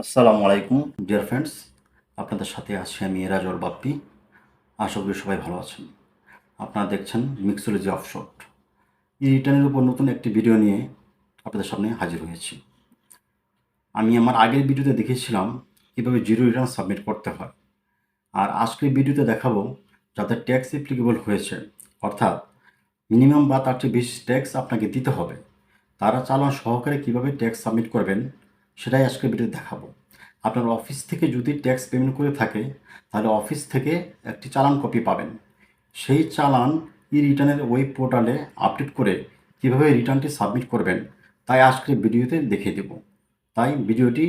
আসসালামু আলাইকুম dear friends, আপনাদের সাথে আছি আমি রাজল বাপ্পি। আশা করি সবাই ভালো আছেন। আপনারা দেখছেন মিক্সোলজি অফশট। এই রিটার্নের উপর নতুন একটি ভিডিও নিয়ে আপনাদের সামনে হাজির হয়েছি। আমি আমার আগের ভিডিওতে দেখিয়েছিলাম কীভাবে জিরো রিটার্ন সাবমিট করতে হয়, আর আজকের ভিডিওতে দেখাবো যাদের ট্যাক্স অ্যাপ্লিকেবল হয়েছে, অর্থাৎ মিনিমাম বা তার চেয়ে বেশি ট্যাক্স আপনাকে দিতে হবে, তারা চালান সহকারে কীভাবে ট্যাক্স সাবমিট করবেন সেটাই আজকের ভিডিওতে দেখাবো। আপনার অফিস থেকে যদি ট্যাক্স পেমেন্ট করে থাকে তাহলে অফিস থেকে একটি চালান কপি পাবেন। সেই চালান ই রিটার্নের ওয়েব পোর্টালে আপডেট করে কীভাবে রিটার্নটি সাবমিট করবেন তাই আজকের ভিডিওতে দেখিয়ে দেব। তাই ভিডিওটি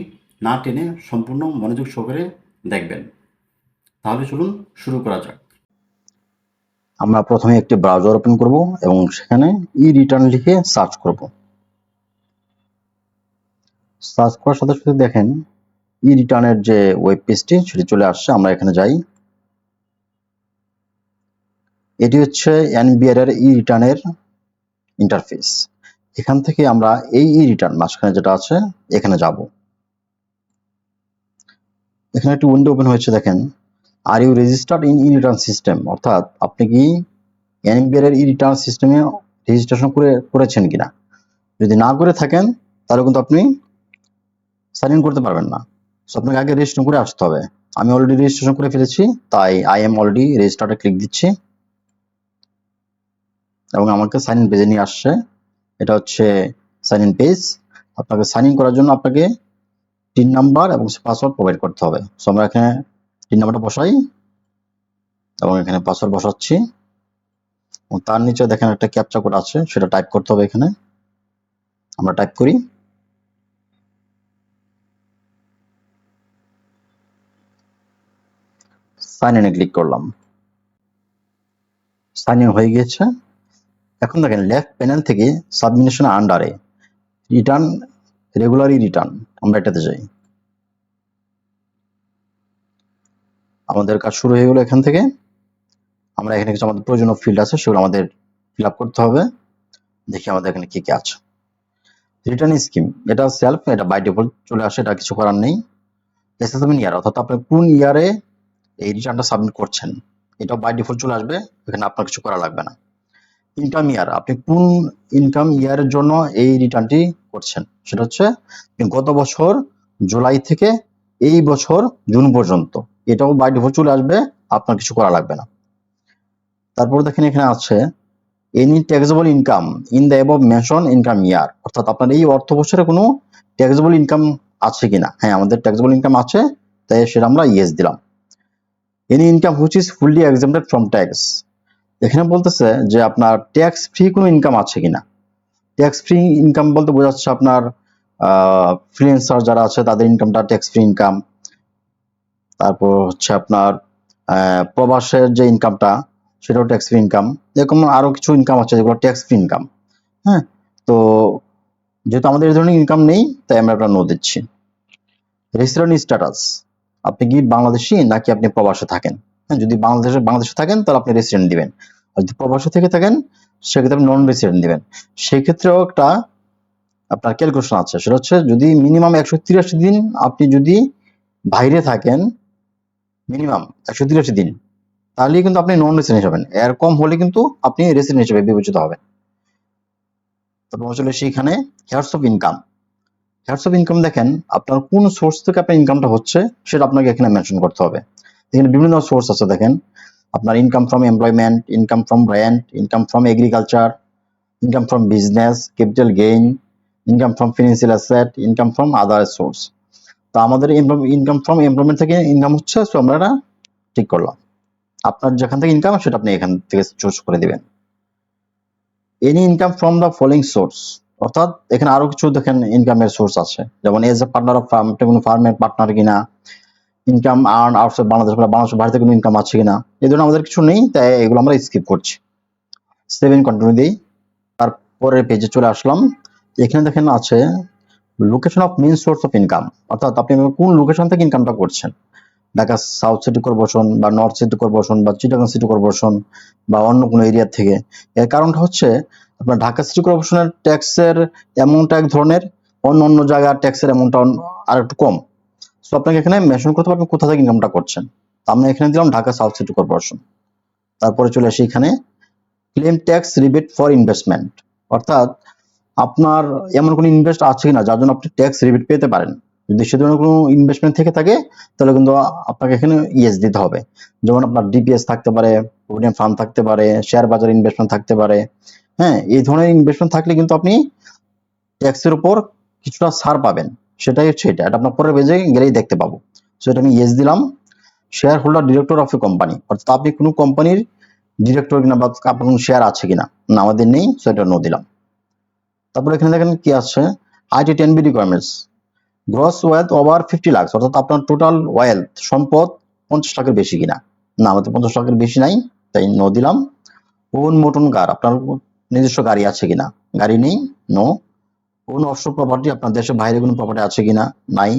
না টেনে সম্পূর্ণ মনোযোগ সহকারে দেখবেন। তাহলে চলুন শুরু করা যাক। আমরা প্রথমে একটি ব্রাউজার ওপেন করব এবং সেখানে ই রিটার্ন লিখে সার্চ করব। সার্চ করার সাথে সাথে দেখেন ই রিটার্নের যে ওয়েব পেজটি সেটি চলে আসছে। আমরা এখানে যাই। এটি হচ্ছে এনবিআর এর ই রিটার্নের ইন্টারফেস। এখান থেকে আমরা এই ই রিটার্ন মাঝখানে যেটা আছে এখানে যাব। এখানে একটি উইন্ডো ওপেন হয়েছে। দেখেন are you registered in e return system, অর্থাৎ আপনি কি এনবিআর এর ই রিটার্ন সিস্টেমে রেজিস্ট্রেশন করেছেন কিনা। যদি না করে থাকেন তাহলে কিন্তু আপনি সাইন ইন করতে পারবেন না। সো আপনাকে আগে রেজিস্ট্রেশন করে আসতে হবে। আমি অলরেডি রেজিস্ট্রেশন করে ফেলেছি, তাই আই এম অলরেডি রেজিস্টার্ডে ক্লিক দিচ্ছি এবং আমাকে সাইন ইন পেজে নিয়ে আসছে। এটা হচ্ছে সাইন ইন পেজ। আপনাকে সাইন ইন করার জন্য আপনাকে টিন নাম্বার এবং পাসওয়ার্ড প্রোভাইড করতে হবে। সো আমরা এখানে টিন নাম্বারটা বসাই এবং এখানে পাসওয়ার্ড বসাচ্ছি এবং তার নিচে দেখেন একটা ক্যাপচা কোড আছে, সেটা টাইপ করতে হবে। এখানে আমরা টাইপ করি। সাইন ইনে ক্লিক করলাম। সাইন ইন হয়ে গিয়েছে। এখন দেখেন লেফট প্যানেল থেকে সাবমিশন আন্ডারে রিটার্ন রেগুলারই রিটার্ন, আমরা এটাতে যাই। আমাদের কাজ শুরু হয়ে গেল। এখান থেকে আমরা এখানে কিছু আমাদের প্রয়োজনীয় ফিল্ড আছে, সেগুলো আমাদের ফিল আপ করতে হবে। দেখি আমাদের এখানে কি কি আছে। রিটার্ন স্কিম, এটা সেলফ, এটা বাই ডিফল্ট চলে আসে, এটা কিছু করার নেই। অ্যাসেসমেন্ট ইয়ার, অর্থাৎ আপনি কোন ইয়ারে এই রিটার্নটা সাবমিট করছেন, এটা বাই ডিফল্ট চলে আসবে, এখানে আপনার কিছু করা লাগবে না। ইনকাম ইয়ার, আপনি কোন ইনকাম ইয়ারের জন্য এই রিটার্নটি করছেন, সেটা হচ্ছে গত বছর জুলাই থেকে এই বছর জুন পর্যন্ত, এটাও বাই ডিফল্ট চলে আসবে, আপনার কিছু করা লাগবে না। তারপর দেখেন এখানে আছে any taxable income in the above mention income year, অর্থাৎ আপনার এই অর্থ বছরে কোনো ট্যাক্সেবল ইনকাম আছে কিনা। হ্যাঁ, আমাদের ট্যাক্সেবল ইনকাম আছে, তাই সেটা আমরা ইয়েস দিলাম। Any income which is fully exempted from tax, এখানে বলতেছে যে আপনার ট্যাক্স ফ্রি কোনো ইনকাম আছে কিনা। ট্যাক্স ফ্রি ইনকাম বলতে বোঝাচ্ছে আপনার ফ্রিল্যান্সার যারা আছে তাদের ইনকামটা ট্যাক্স ফ্রি ইনকাম। তারপর হচ্ছে আপনার প্রবাসের যে ইনকামটা সেটাও ট্যাক্স ফ্রি ইনকাম। এরকম আরো কিছু ইনকাম আছে যেগুলো ট্যাক্স ফ্রি ইনকাম। হ্যাঁ, তো যেহেতু আমাদের এই ধরনের ইনকাম নেই, তাই আমরা একটা নো দিচ্ছি। রেসিডেন্ট স্ট্যাটাস, আপনি কি বাংলাদেশি নাকি আপনি প্রবাসে থাকেন। হ্যাঁ, যদি বাংলাদেশে থাকেন তাহলে আপনি রেসিডেন্ট দিবেন, আর যদি প্রবাসে থেকে থাকেন সেক্ষেত্রে আপনি নন রেসিডেন্ট দিবেন। সেক্ষেত্রেও একটা আপনার ক্যালকুলেশন আছে, সেটা হচ্ছে যদি মিনিমাম 183 দিন আপনি যদি বাইরে থাকেন, মিনিমাম 183 দিন, তাহলেই কিন্তু আপনি নন রেসিডেন্ট হবেন। এর কম হলে কিন্তু আপনি রেসিডেন্ট হিসেবে বিবেচিত হবেন। তারপর চলে সেখানে here's of income. Here's of income দেখেন আপনার কোন সোর্স থেকে আপনার ইনকামটা হচ্ছে সেটা আপনাকে এখানে মেনশন করতে হবে। এখানে বিভিন্ন সোর্স আছে। দেখেন আপনার income from employment, income from rent, income from agriculture, income from business, capital gain, income from financial asset, income from other source. তো আমাদের ইনকাম ফ্রম এমপ্লয়মেন্ট থেকে ইনকাম হচ্ছে, সো আমরা এটা ঠিক করলাম। আপনার যেখান থেকে ইনকাম সেটা আপনি এখান থেকে চুজ করে দিবেন। Any income from the following source, অর্থাৎ এখানে আরো কিছু দেখেন ইনকামের সোর্স আছে, যেমন as a partner of farm, কোনো ফার্মের পার্টনার কিনা, ইনকাম আর্ন আউটসাইড বাংলাদেশ, বাংলাদেশের বাইরে থেকে কোনো ইনকাম আছে কিনা। এই ধরনের আমাদের কিছু নেই, তাই এগুলো আমরা স্কিপ করছি। সেভেন কন্টিনিউ দিই। তারপরের পেজে চলে আসলাম। এখানে দেখেন আছে location of main source of income, অর্থাৎ আপনি কোন লোকেশন থেকে ইনকামটা করছেন। ঢাকা সাউথ সিটি কর্পোরেশন বা নর্থ সিটি কর্পোরেশন বা চিটাগাং সিটি কর্পোরেশন বা অন্য কোনো এরিয়া থেকে। এর কারণটা হচ্ছে আপনার ঢাকা সিটি কর্পোরেশনের ট্যাক্সের অ্যামাউন্টটা এক ধরনের, অন্য অন্য জায়গার ট্যাক্সের অ্যামাউন্টটা আর একটু কম। সো আপনাকে এখানে মেনশন করতে হবে আপনি কোথা থেকে ইনকামটা করছেন। তো আমরা এখানে দিলাম ঢাকা সাউথ সিটি কর্পোরেশন। তারপরে চলে আসি এখানে claim tax rebate for investment, অর্থাৎ আপনার এমন কোনো ইনভেস্ট আছে কিনা যার জন্য আপনি ট্যাক্স রিবেট পেতে পারেন। যদি সে ধরনের কোনো ইনভেস্টমেন্ট থেকে থাকে তাহলে কিন্তু আপনাকে এখানে ইয়েস দিতে হবে। যেমন আপনার ডিপিএস থাকতে পারে, প্রভিডেন্ট ফান্ড থাকতে পারে, শেয়ার বাজার ইনভেস্টমেন্ট থাকতে পারে। হ্যাঁ, এই ধরনের ইনভেস্টমেন্ট থাকলে কিন্তু আপনি ট্যাক্সের উপর কিছুটা ছাড় পাবেন। সেটাই হচ্ছে এটা আপনার পরের পেজে গেলেই দেখতে পাবো। সো এটা আমি ইয়েস দিলাম। Share holder director of a company, অর্থাৎ আপনি কোনো কোম্পানির ডিরেক্টর কিনা বা আপনার কোনো শেয়ার আছে কিনা, না আমাদের নেই, সো এটা নো দিলাম। তারপরে এখানে দেখেন কি আছে, IT 10B requirements, gross wealth over 50 lakh, অর্থাৎ আপনার টোটাল ওয়েলথ সম্পদ 50 লাখের বেশি কিনা, না আমাদের 50 লাখের বেশি নাই, তাই নো দিলাম। ওন মোটন কার, আপনার নিজস্ব গাড়ি আছে কিনা, গাড়ি নেই, নো। কোন অফশোর প্রপার্টি, আপনার দেশের বাইরে কোনো প্রপার্টি আছে কিনা, নাই।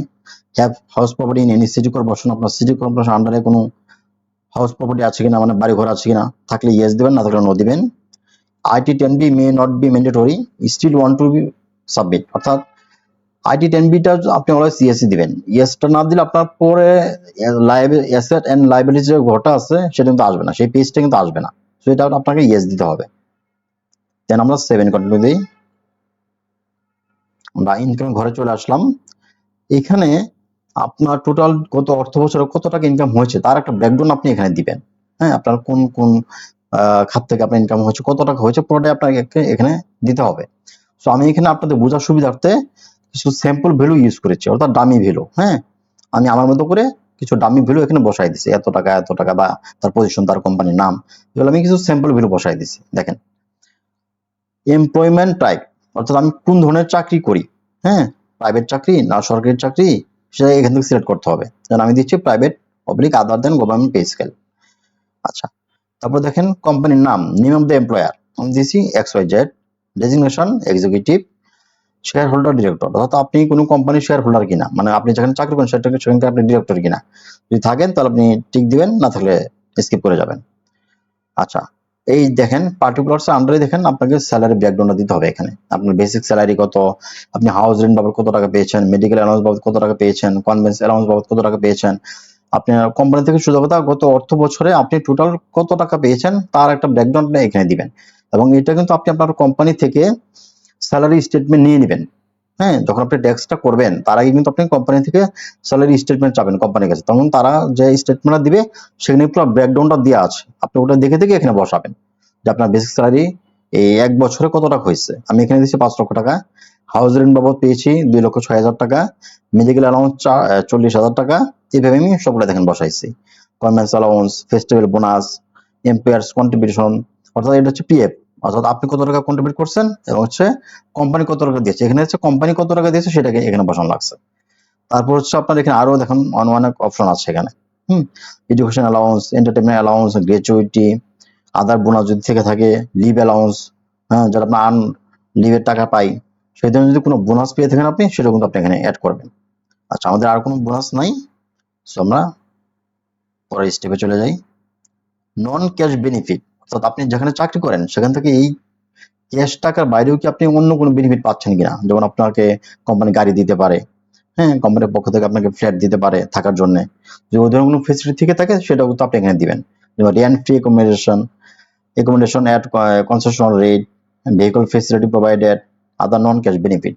Have house property in any city corporation, আপনার সিটি কর্পোরেশন আন্ডারে কোনো হাউস প্রপার্টি আছে কিনা, মানে বাড়ি ঘর আছে কিনা, থাকলে ইয়েস দিবেন, না থাকলে নো দিবেন। IT 10B may not be mandatory, still want to be submit, অর্থাৎ আইটি 10Bটা আপনি অলওয়েজ ইয়েস দিবেন। ইয়েসটা না দিলে আপনার পরে অ্যাসেট এন্ড লাইবিলিটি যে ঘরটা আছে সেটা কিন্তু আসবে না, সেই পেজটা কিন্তু আসবে না। সো এটা আপনাকে ইয়েস দিতে হবে। দেন আমরা 7 কন্টিনিউ দিই। আমরা ইনকাম ঘরে চলে আসলাম। এখানে আপনার টোটাল গত অর্থ বছরে কত টাকা ইনকাম হয়েছে তার একটা ব্রেকডাউন আপনি এখানে দিবেন। হ্যাঁ, আপনার কোন কোন খাত থেকে আপনার ইনকাম হয়েছে, কত টাকা হয়েছে, পুরোটাই আপনাকে এখানে দিতে হবে। সো আমি এখানে আপনাদের বোঝার সুবিধার্থে কিছু স্যাম্পল ভ্যালু ইউজ করেছি, অর্থাৎ ডামি ভ্যালু। হ্যাঁ, আমি আমার মতো করে কিছু ডামি ভ্যালু এখানে বসাই দিছি, এত টাকা বা তার পজিশন, তার কোম্পানির নাম, এগুলো আমি কিছু স্যাম্পল ভ্যালু বসাই দিছি। দেখেন, এমপ্লয়মেন্ট টাইপ, অর্থাৎ আমি কোন ধরনের চাকরি করি। হ্যাঁ, প্রাইভেট চাকরি না সরকারি চাকরি, সেটা এখান থেকে সিলেক্ট করতে হবে। যেমন আমি দিচ্ছি প্রাইভেট পাবলিক আদার দেন গভর্নমেন্ট পে স্কেল। আচ্ছা, তারপর দেখেন কোম্পানির নাম, নেম অফ দ্য এমপ্লয়ার আমি দিয়েছি XYZ, designation executive, share holder director, অর্থাৎ আপনি কোনো কোম্পানির শেয়ার হোল্ডার কিনা, মানে আপনি যেখানে চাকরি করেন সেখানে আপনি ডিরেক্টর কিনা। যদি থাকেন তাহলে আপনি টিক দিবেন, না থাকলে স্কিপ করে যাবেন। আচ্ছা, এই দেখেন পার্টিকুলার্স আন্ডারে দেখেন আপনাকে স্যালারি ব্যাকগ্রাউন্ডটা দিতে হবে। এখানে আপনার বেসিক স্যালারি কত, আপনি হাউস রেন্ট বাবদ কত টাকা পেয়েছেন, মেডিকেল অ্যালাউন্স বাবদ কত টাকা পেয়েছেন, কনভেন্স অ্যালাউন্স বাবদ কত টাকা পেয়েছেন, আপনার কোম্পানি থেকে সুযোগ গত অর্থ বছরে আপনি টোটাল কত টাকা পেয়েছেন তার একটা ব্যাকগ্রাউন্ড এখানে দিবেন। এবং এটা কিন্তু আপনি আপনার কোম্পানি থেকে স্যালারি স্টেটমেন্ট নিয়ে নেবেন। হ্যাঁ, যখন আপনি ট্যাক্সটা করবেন তার আগে কিন্তু আপনি কোম্পানি থেকে স্যালারি স্টেটমেন্ট চাবেন কোম্পানির কাছে, তখন তারা যে স্টেটমেন্টটা দিবে সেখানে পুরো ব্রেকডাউনটা দেওয়া আছে, আপনি ওটা দেখে দেখে এখানে বসাবেন যে আপনার বেসিক স্যালারি এই এক বছরে কত টাকা হয়েছে। আমি এখানে দিচ্ছি 5 লক্ষ টাকা, হাউস রেন্ট বাবদ পেয়েছি 2,06,000 টাকা, মেডিকেল অ্যালাউন্স 40,000 টাকা, এইভাবে আমি সবগুলো দেখেন বসাইছি। Convince allowance, festival bonus, employers contribution, অর্থাৎ এটা হচ্ছে পিএফ, অর্থাৎ আপনি কত টাকা কন্ট্রিবিউট করছেন এবং হচ্ছে কোম্পানি কত টাকা দিয়েছে, এখানে হচ্ছে কোম্পানি কত টাকা দিয়েছে সেটাকে এখানে বসানো লাগছে। তারপর হচ্ছে আপনার এখানে আরো দেখেন অনেক অপশন আছে এখানে। Education allowance, entertainment allowance, gratuity, other bonus যদি থেকে থাকে, লিভ অ্যালাউন্স, হ্যাঁ যারা আপনার আর্ন লিভের টাকা পাই, সেই ধরনের যদি কোনো বোনাস পেয়ে থাকেন আপনি, সেটা কিন্তু আপনি এখানে অ্যাড করবেন। আচ্ছা, আমাদের আর কোনো বোনাস নাই, সো আমরা পরের স্টেপে চলে যাই। নন ক্যাশ বেনিফিট, অর্থাৎ আপনি যেখানে চাকরি করেন সেখান থেকে এই ক্যাশ টাকার বাইরেও কি আপনি অন্য কোনো বেনিফিট পাচ্ছেন কিনা, যেমন আপনাকে কোম্পানি গাড়ি দিতে পারে, হ্যাঁ কোম্পানির পক্ষ থেকে আপনাকে ফ্ল্যাট দিতে পারে থাকার জন্য, যদি ওই ধরনের কোনো ফেসিলিটি থেকে থাকে সেটাও কিন্তু আপনি এখানে দিবেন। যেমন rent free accommodation at concessional rate, vehicle facility provided, other non cash benefit।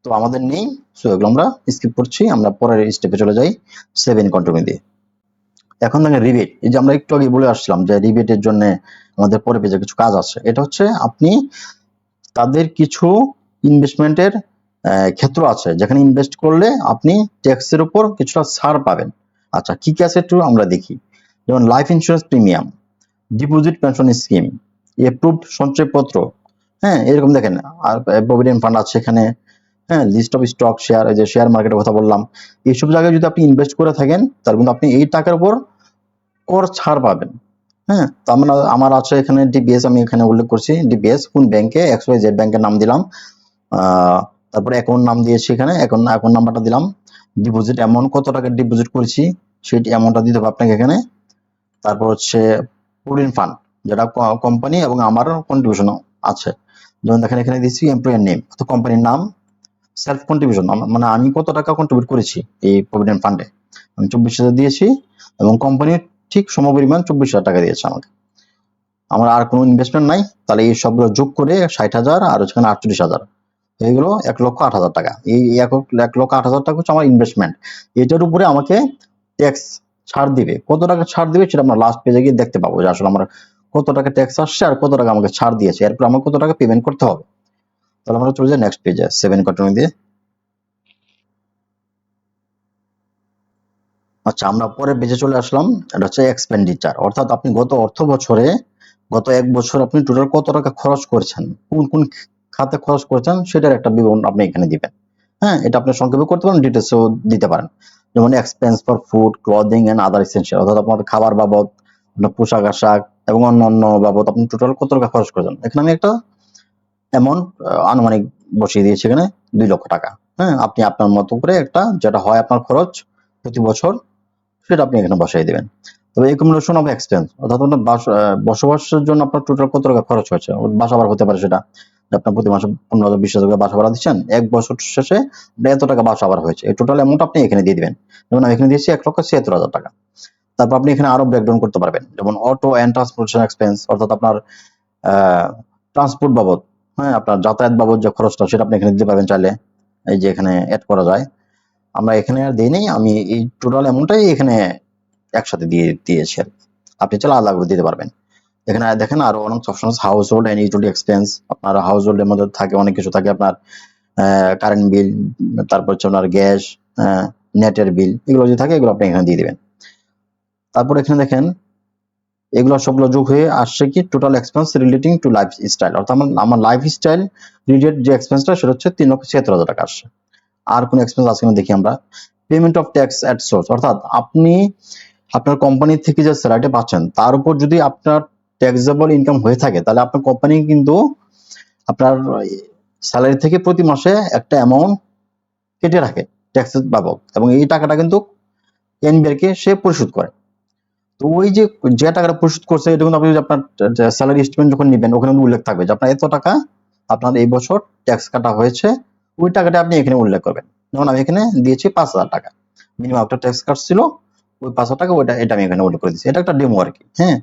তো আমাদের নেই, সো এগুলো আমরা স্কিপ করছি, আমরা পরের স্টেপে চলে যাই 7 কন্টিনিউ দিয়ে। এখন দেখেন রিবেট, এই যে আমরা একটু আগে বলে আসছিলাম যে রিবেটের জন্য আমাদের পরে পেজে কিছু কাজ আছে। এটা হচ্ছে আপনি তাদের কিছু ইনভেস্টমেন্টের ক্ষেত্র আছে যেখানে ইনভেস্ট করলে আপনি ট্যাক্সের উপর কিছুটা ছাড় পাবেন। আচ্ছা, কি কি আছে একটু আমরা দেখি। যেমন life insurance premium, deposit pension scheme, approved সঞ্চয়পত্র, হ্যাঁ এরকম দেখেন। আর প্রভিডেন্ট ফান্ড আছে এখানে, হ্যাঁ লিস্ট অফ স্টক শেয়ার, এই যে শেয়ার মার্কেটের কথা বললাম, এইসব জায়গায় যদি আপনি ইনভেস্ট করে থাকেন তাহলে কিন্তু আপনি এই টাকার উপর কর ছাড় পাবেন। হ্যাঁ, তো আমার আছে এখানে ডিপিএস, আমি এখানে উল্লেখ করছি ডিপিএস কোন ব্যাংকে, XYZ ব্যাংকের নাম দিলাম, তারপরে অ্যাকাউন্ট নাম দিয়েছি, এখানে অ্যাকাউন্ট নাম্বারটা দিলাম, ডিপোজিট অ্যামাউন্ট কত টাকা ডিপোজিট করেছি সেই অ্যামাউন্টটা দিতে হবে আপনাকে এখানে। তারপর হচ্ছে প্রভিডেন্ট ফান্ড, যেটা কোম্পানি এবং আমার কন্ট্রিবিউশন আছে, যেমন দেখেন এখানে দিচ্ছি এমপ্লয়ার নেম অর্থাৎ কোম্পানির নাম, সেলফ কন্ট্রিবিউশন, মানে আমি কত টাকা কন্ট্রিবিউট করেছি এই প্রভিডেন্ট ফান্ডে। আমি 24,000 দিয়েছি এবং কোম্পানি ঠিক সমপরিমাণ 24,000 টাকা দিয়েছে আমাকে। আমার আর কোনো ইনভেস্টমেন্ট নাই, তাহলে এই সবগুলো যোগ করে 60,000 আর ওখানে 48,000 হয়ে গেল 1,08,000 টাকা। এই 1,08,000 টাকা হচ্ছে আমার ইনভেস্টমেন্ট। এটার উপরে আমাকে ট্যাক্স ছাড় দিবে। কত টাকা ছাড় দিবে সেটা আমরা লাস্ট পেজে গিয়ে দেখতে পাবো যে আসলে আমার কত টাকা ট্যাক্স আসছে আর কত টাকা আমাকে ছাড় দিয়েছে, এরপর আমার কত টাকা পেমেন্ট করতে হবে। তাহলে আমরা চলে যাই নেক্সট পেজে 7 কন্টিনিউ দিয়ে। আচ্ছা, আমরা পরের পেজে চলে আসলাম। এটা হচ্ছে এক্সপেন্ডিচার, অর্থাৎ আপনি গত অর্থ বছরে, গত 1 বছর আপনি টোটাল কত টাকা খরচ করেছেন, কোন কোন খাতে খরচ করেছেন সেটার একটা বিবরণ আপনি এখানে দিবেন। হ্যাঁ, এটা আপনি সংক্ষেপে করতে পারেন, ডিটেলসও দিতে পারেন। যেমন expense for food, clothing and other essential, অর্থাৎ আপনার খাবার বাবদ, আপনার পোশাক আশাক এবং অন্যান্য বাবদ আপনি টোটাল কত টাকা খরচ করেছেন। এখানে আমি একটা অ্যামাউন্ট আনুমানিক বসিয়ে দিয়েছি, এখানে 2 লক্ষ টাকা। হ্যাঁ, আপনি আপনার মতো করে একটা যেটা হয় আপনার খরচ প্রতি বছর সেটা আপনি এখানে বসাই দিবেন। তবে একুমুলেশন অফ এক্সপেন্স, অর্থাৎ আপনার বসবাসের জন্য আপনার টোটাল কত টাকা খরচ হয়েছে। বাসা ভাড়া হতে পারে সেটা, যে আপনার প্রতি মাসে 15,000 20,000 বাসা ভাড়া দিচ্ছেন, 1 বছর শেষে আপনার এত টাকা বাসা ভাড়া হয়েছে, এই টোটাল অ্যামাউন্ট আপনি এখানে দিয়ে দিবেন। যেমন আমি এখানে দিয়েছি 1,76,000 টাকা। তারপর আপনি এখানে আরো ব্রেকডাউন করতে পারবেন, যেমন অটো অ্যান্ড ট্রান্সপোর্টেশন এক্সপেন্স, অর্থাৎ আপনার ট্রান্সপোর্ট বাবদ, হ্যাঁ আপনার যাতায়াত বাবদ যে খরচটা সেটা আপনি এখানে দিতে পারবেন চাইলে, এই যে এখানে অ্যাড করা যায়। আমরা এখানে আর দিই নেই, আমি এই টোটাল অ্যামাউন্টটাই এখানে একসাথে দিয়েছি আর কি। আপনি চাইলে আলাদা করে দিতে পারবেন। এখানে দেখেন আরো অনেক অপশন আছে, household and utility expense. আপনার হাউস হোল্ডের মধ্যে থাকে অনেক কিছু থাকে, আপনার কারেন্ট বিল, তারপর হচ্ছে আপনার গ্যাস, নেটের বিল, এগুলো যদি থাকে এগুলো আপনি এখানে দিয়ে দিবেন। তারপর এখানে দেখেন এগুলো সবগুলো যোগ হয়ে আসছে কি total expense relating to life style, অর্থাৎ আমার লাইফ স্টাইল রিলেটেড যে এক্সপেন্সটা সেটা হচ্ছে 3,76,000 টাকা আসছে। আর কোন এক্সপেন্স আছে কিনা দেখি আমরা। Payment of tax at source, অর্থাৎ আপনি আপনার কোম্পানি থেকে যে স্যালারিটা পাচ্ছেন তার উপর যদি আপনার ট্যাক্সেবল ইনকাম হয়ে থাকে, তাহলে আপনার কোম্পানি কিন্তু আপনার স্যালারি থেকে প্রতি মাসে একটা অ্যামাউন্ট কেটে রাখে ট্যাক্সের বাবদ, এবং এই টাকাটা কিন্তু এনবিআর কে সে পরিশোধ করে। তো ওই যে যে টাকাটা পরিশোধ করছে এটা কিন্তু আপনি যদি আপনার স্যালারি স্টেটমেন্ট যখন নেবেন ওখানে কিন্তু উল্লেখ থাকবে যে আপনার এত টাকা আপনার এই বছর ট্যাক্স কাটা হয়েছে, ওই টাকাটা আপনি এখানে উল্লেখ করবেন। যেমন আমি এখানে দিয়েছি 5,000 টাকা, মিনিমাম একটা ট্যাক্স কাটছিল, ওই 5,000 টাকা ওইটা এটা আমি এখানে উল্লেখ করে দিচ্ছি। এটা একটা ডেমো আর কি। হ্যাঁ,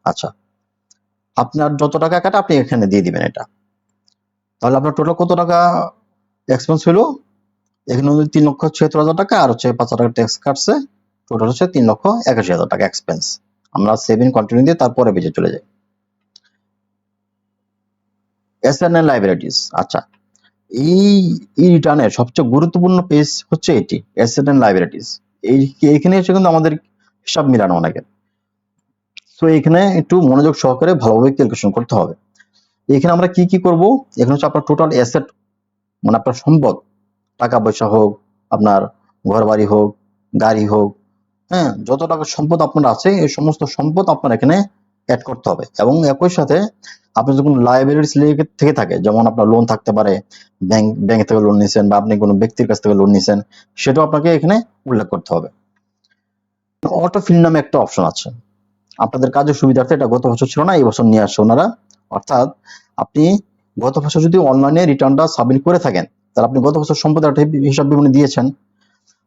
আচ্ছা, আপনার যত টাকা কাটা আপনি এখানে দিয়ে দিবেন এটা। তাহলে আপনার টোটাল কত টাকা এক্সপেন্স হলো, এখানে 3,76,000 টাকা আর হচ্ছে 5,000 টাকা ট্যাক্স কাটছে, টোটাল হচ্ছে 3,81,000 টাকা এক্সপেন্স। আমরা 7 কন্টিনিউ দিয়ে তারপরে পেজে চলে যাই। Asset and liabilities. আচ্ছা, এই রিটার্নের সবচেয়ে গুরুত্বপূর্ণ পেজ হচ্ছে এটি, অ্যাসেট এন্ড লাইবিলিটিস। এইখানে এসে কিন্তু আমাদের হিসাব মিলানো অনেকের, তো এখানে একটু মনোযোগ সহকারে ভালোভাবে ক্যালকুলেশন করতে হবে। এখানে আমরা কি কি করব, এখানে হচ্ছে আপনার টোটাল অ্যাসেট, মানে আপনার সম্পদ, টাকা পয়সা হোক, আপনার ঘর বাড়ি হোক, গাড়ি হোক, হ্যাঁ যত টাকা সম্পদ আপনার আছে এই সমস্ত সম্পদ আপনার এখানে অ্যাড করতে হবে। এবং একই সাথে আপনার যখন লায়াবিলিটিস থেকে থাকে, যেমন আপনার লোন থাকতে পারে, ব্যাংক থেকে লোন নিছেন বা আপনি কোনো ব্যক্তির কাছ থেকে লোন নিছেন, সেটাও আপনাকে এখানে উল্লেখ করতে হবে। অটো ফিল নামে একটা অপশন আছে, আপনাদের কাজের সুবিধার্থে, এটা গত বছর ছিল না, এই বছর নিয়ে আসছে ওনারা। অর্থাৎ আপনি গত বছর যদি অনলাইনে রিটার্নটা সাবমিট করে থাকেন, তাহলে আপনি গত বছর সম্পদের একটা হিসাব বিবরণী দিয়েছেন,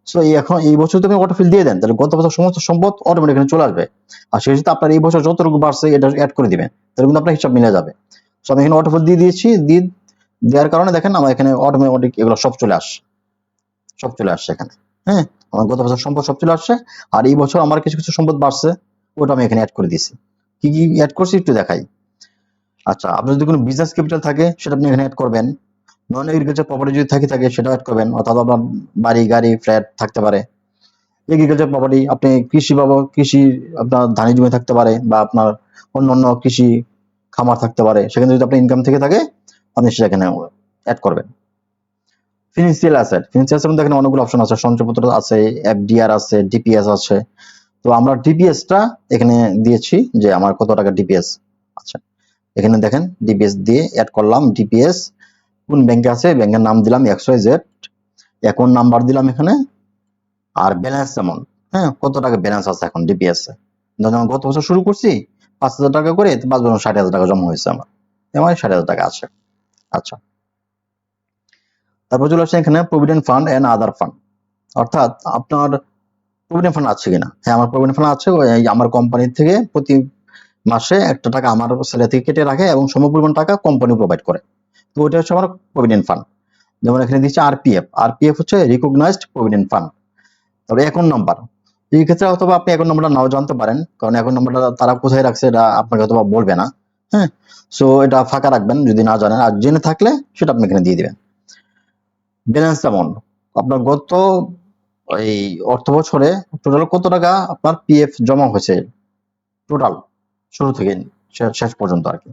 সো এখন এই বছর যদি অটোফিল দিয়ে দেন তাহলে গত বছর সমস্ত সম্পদ অটোমেটিক এখানে চলে আসবে, আর সেই সাথে আপনার এই বছর যতটুকু বাড়ছে এটা অ্যাড করে দিবেন, তাহলে কিন্তু আপনার হিসাব মিলে যাবে। সো আমি এখানে অটোফিল দিয়ে দিয়েছি, দেওয়ার কারণে দেখেন আমার এখানে অটোমেটিক এগুলো সব চলে আসছে এখানে। হ্যাঁ, আমার গত বছর সম্পদ সব চলে আসছে, আর এই বছর আমার কিছু কিছু সম্পদ বাড়ছে, ওটা আমি এখানে অ্যাড করে দিয়েছি। কি কি অ্যাড করছি একটু দেখাই। আচ্ছা, আপনার যদি কোনো বিজনেস ক্যাপিটাল থাকে সেটা আপনি এখানে অ্যাড করবেন। নন এগ্রিকালচার প্রপার্টি যদি থাকে সেটা অ্যাড করবেন, অর্থাৎ আপনার বাড়ি গাড়ি ফ্ল্যাট থাকতে পারে। এগ্রিকালচার প্রপার্টি আপনি কৃষি আপনার ধানি জমি থাকতে পারে, বা আপনার অন্যান্য কৃষি খামার থাকতে পারে, সেখানে যদি আপনার ইনকাম থেকে থাকে আপনি সেটা এখানে অ্যাড করবেন। ফিনান্সিয়াল অ্যাসেট দেখেন অনেকগুলো অপশন আছে, সঞ্চয়পত্র আছে, এফডিআর আছে, ডিপিএস আছে। তো আমরা ডিপিএসটা এখানে দিয়েছি যে আমার কত টাকা ডিপিএস। আচ্ছা, এখানে দেখেন ডিপিএস দিয়ে অ্যাড করলাম। ডিপিএস কোন ব্যাংকে আছে, ব্যাংকের নাম দিলাম XYZ, অ্যাকাউন্ট নাম্বার দিলাম এখানে, আর ব্যালেন্স অ্যামাউন্ট, হ্যাঁ কত টাকা ব্যালেন্স আছে এখন ডিপিএস এ। ধরুন গত বছর শুরু করছি 5,000 টাকা করে, 5 বছর 60,000 টাকা জমা হয়েছে আমার 60,000 টাকা আছে। আচ্ছা, তারপর চলে আসছে এখানে provident fund and other fund, অর্থাৎ আপনার প্রভিডেন্ট ফান্ড আছে কিনা। হ্যাঁ, আমার প্রভিডেন্ট ফান্ড আছে। ওই আমার কোম্পানি থেকে প্রতি মাসে একটা টাকা আমার স্যালারি থেকে কেটে রাখে এবং সমপরিমাণ টাকা কোম্পানি প্রোভাইড করে। তো ওইটা হচ্ছে আমার প্রভিডেন্ট ফান্ড। যেমন এখানে দিচ্ছে আরপিএফ। আরপিএফ হচ্ছে রিকগনাইজড প্রভিডেন্ট ফান্ড। তবে অ্যাকাউন্ট নাম্বার, এই ক্ষেত্রে অথবা আপনি অ্যাকাউন্ট নাম্বারটা নাও জানতে পারেন, কারণ অ্যাকাউন্ট নাম্বারটা তারা কোথায় রাখছে এটা আপনাকে অথবা বলবে না। হ্যাঁ, সো এটা ফাঁকা রাখবেন যদি না জানেন, আর জেনে থাকলে সেটা আপনি এখানে দিয়ে দিবেন। ব্যালেন্স অ্যামাউন্ট, আপনার গত এই অর্থ বছরে টোটাল কত টাকা আপনার পিএফ জমা হয়েছে, টোটাল শুরু থেকে শেষ পর্যন্ত আর কি,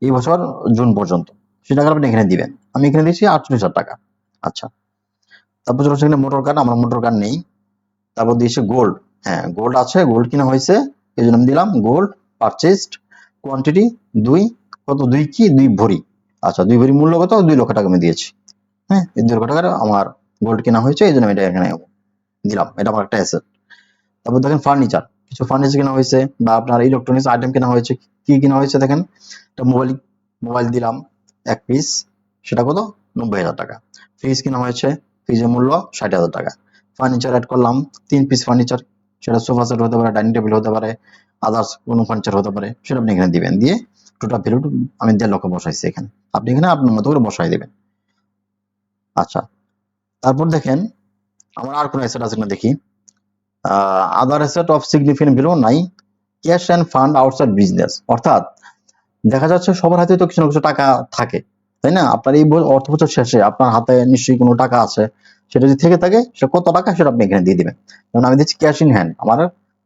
এই বছর জুন পর্যন্ত, সেটা আপনি এখানে দিবেন। আমি এখানে দিচ্ছি 48,000 টাকা। আচ্ছা, তারপর চলে আসছে এখানে মোটর কার্ড, আমার মোটর কার্ড নেই। তারপর দিয়েছে গোল্ড, হ্যাঁ গোল্ড আছে, গোল্ড কিনা হয়েছে, এই জন্য আমি দিলাম গোল্ড পারচেসড কোয়ান্টিটি 2, কত 2 কি 2 ভরি। আচ্ছা, 2 ভরি মূল্য কত, 2 লক্ষ টাকা আমি দিয়েছি। হ্যাঁ, এই 2 লক্ষ টাকার আমার গোল্ড কেনা হয়েছে, এই জন্য আমি এটা এখানে দিলাম, এটা আমার একটা অ্যাসেট। তারপর দেখেন ফার্নিচার, কিছু ফার্নিচার কেনা হয়েছে বা আপনার ইলেকট্রনিক্স আইটেম কেনা হয়েছে। কি কেনা হয়েছে দেখেন, একটা মোবাইল, মোবাইল দিলাম 1 পিস, সেটা কত 90,000 টাকা। ফ্রিজ কেনা হয়েছে, ফ্রিজের মূল্য 60,000 টাকা। ফার্নিচার অ্যাড করলাম 3 পিস ফার্নিচার, সেটা সোফা সেট হতে পারে, ডাইনিং টেবিল হতে পারে, আদার্স কোনো ফার্নিচার হতে পারে, সেটা আপনি এখানে দিবেন। দিয়ে টোটাল ভ্যালু আমি 1.5 লক্ষ বসাইছি এখানে, আপনি এখানে আপনার মতো করে বসাই দিবেন। আচ্ছা, তারপর দেখেন আমার আর কোনো অ্যাসেট আছে কিনা দেখি। আদার অ্যাসেট অফ সিগনিফিকেন্ট ভ্যালু নাই। Cash and fund outside business, অর্থাৎ দেখা যাচ্ছে সবার হাতে তো কিছু না কিছু টাকা থাকে, তাই না? আপনার এই অর্থ বছর শেষে আপনার হাতে নিশ্চয়ই কোনো টাকা আছে, সেটা যদি থেকে থাকে সেটা কত টাকা সেটা আপনি এখানে দিয়ে দিবেন। যেমন আমি দিচ্ছি ক্যাশ ইন হ্যান্ড, আমার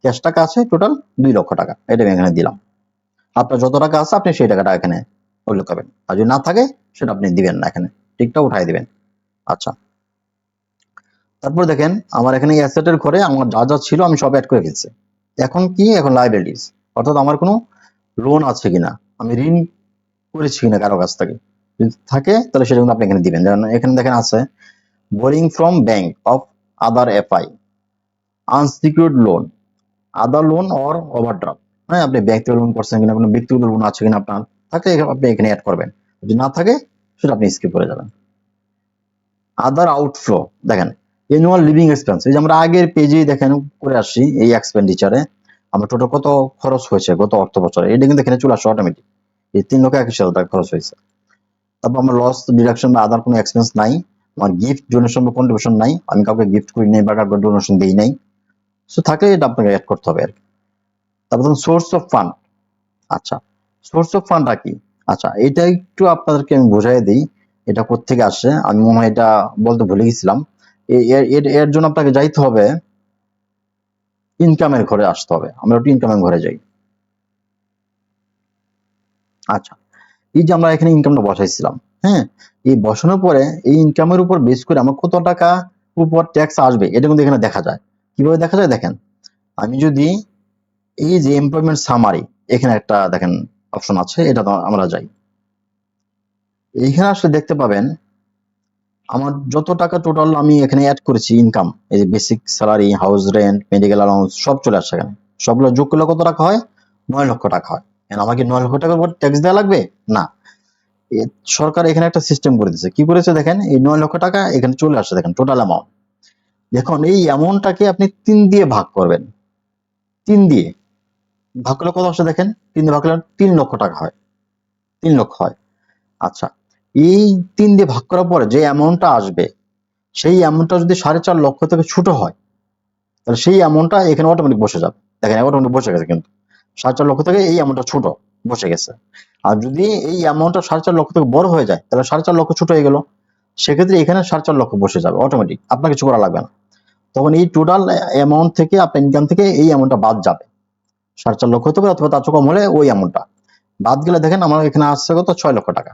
ক্যাশ টাকা আছে টোটাল 2 লক্ষ টাকা, এটা আমি এখানে দিলাম। আপনার যত টাকা আছে আপনি সেই টাকাটা এখানে উল্লেখ করবেন, আর যদি না থাকে সেটা আপনি দিবেন না, এখানে টিকটা উঠাই দিবেন। আচ্ছা, তারপর দেখেন আমার এখানে অ্যাসেটের ঘরে আমার যা যা ছিল আমি সব অ্যাড করে ফেলছি। এখন কি, এখন লাইবিলিটিস, অর্থাৎ আমার কোনো লোন আছে কিনা, আমি ঋণ করেছি কিনা কারো কাছ থেকে, যদি থাকে তাহলে সেটা কিন্তু আপনি এখানে দিবেন। যেমন এখানে দেখেন আছে boring from bank of other FI, unsecured loan, other loan or overdraft. হ্যাঁ, আপনি ব্যাংক থেকে লোন করছেন কিনা, কোনো ব্যক্তিগত লোন আছে কিনা আপনার, থাকে আপনি এখানে অ্যাড করবেন, যদি না থাকে সেটা আপনি স্কিপ করে যাবেন। আদার আউটফ্লো, দেখেন অ্যানুয়াল লিভিং এক্সপেন্স, এই যে আমরা আগের পেজেই দেখেন করে আসছি, এই এক্সপেন্ডিচারে আমরা টোটাল কত খরচ হয়েছে গত অর্থ বছরে, এটা কিন্তু এখানে চলে আসে অটোমেটিক, এই 3,21,000 টাকা খরচ হয়েছে। তারপর আমার লস ডিডাকশন বা আদার কোনো এক্সপেন্স নাই, আমার গিফট ডোনেশন বা কন্ট্রিবিউশন নাই, আমি কাউকে গিফট করি নাই বা কাউকে ডোনেশন দেই নাই, সো থাকলে এটা আপনাকে অ্যাড করতে হবে আর কি। তারপর সোর্স অফ ফান্ড, আচ্ছা সোর্স অফ ফান্ডটা কি, আচ্ছা এটা একটু আপনাদেরকে আমি বোঝাই দিই, এটা কোত্থেকে আসে, আমি মনে হয় এটা বলতে ভুলে গেছিলাম। এর জন্য আপনাকে যাইতে হবে ইনকামের ঘরে আসতে হবে, আমরা একটু ইনকামের ঘরে যাই। আচ্ছা, এই যে আমরা এখানে ইনকামটা বসাইছিলাম, হ্যাঁ, এই বসানোর পরে এই ইনকামের উপর বেস করে আমার কত টাকা উপর ট্যাক্স আসবে এটা কিন্তু এখানে দেখা যায়। কিভাবে দেখা যায় দেখেন, আমি যদি এই যে এমপ্লয়মেন্ট সামারি, এখানে একটা দেখেন অপশন আছে, এটা আমরা যাই, এইখানে আসলে দেখতে পাবেন আমার যত টাকা টোটাল আমি এখানে অ্যাড করেছি ইনকাম, এই যে basic salary, house rent, medical allowance সব চলে আসছে এখানে, সবগুলো যোগ করলে কত টাকা হয়, 9 লক্ষ টাকা হয়। আমাকে 9 লক্ষ টাকার উপর ট্যাক্স দেওয়া লাগবে না, সরকার এখানে একটা সিস্টেম করে দিয়েছে, কি করেছে দেখেন, এই 9 লক্ষ টাকা এখানে চলে আসছে, দেখেন টোটাল অ্যামাউন্ট। এখন এই অ্যামাউন্টটাকে আপনি 3 দিয়ে ভাগ করবেন, 3 দিয়ে ভাগ করলে কত আসে দেখেন, 3 দিয়ে ভাগ করলে 3 লক্ষ টাকা হয়, 3 লক্ষ হয়। আচ্ছা, এই 3 দিয়ে ভাগ করার পরে যে অ্যামাউন্টটা আসবে, সেই অ্যামাউন্টটা যদি 4.5 লক্ষ থেকে ছোট হয়, তাহলে সেই অ্যামাউন্টটা এখানে অটোমেটিক বসে যাবে। দেখেন অটোমেটিক বসে গেছে, কিন্তু 4.5 লক্ষ থেকে এই অ্যামাউন্টটা ছোট বসে গেছে। আর যদি এই অ্যামাউন্টটা 4.5 লক্ষ থেকে বড় হয়ে যায়, তাহলে 4.5 লক্ষ ছোট হয়ে গেল, সেক্ষেত্রে এখানে 4.5 লক্ষ বসে যাবে অটোমেটিক, আপনার কিছু করা লাগবে না। তখন এই টোটাল অ্যামাউন্ট থেকে আপনার ইনকাম থেকে এই অ্যামাউন্টটা বাদ যাবে, 4.5 লক্ষ হতে পারে অথবা তার চেয়ে কম হলে ওই অ্যামাউন্টটা বাদ গেলে দেখেন আমার এখানে আসছে কত, 6 লক্ষ টাকা।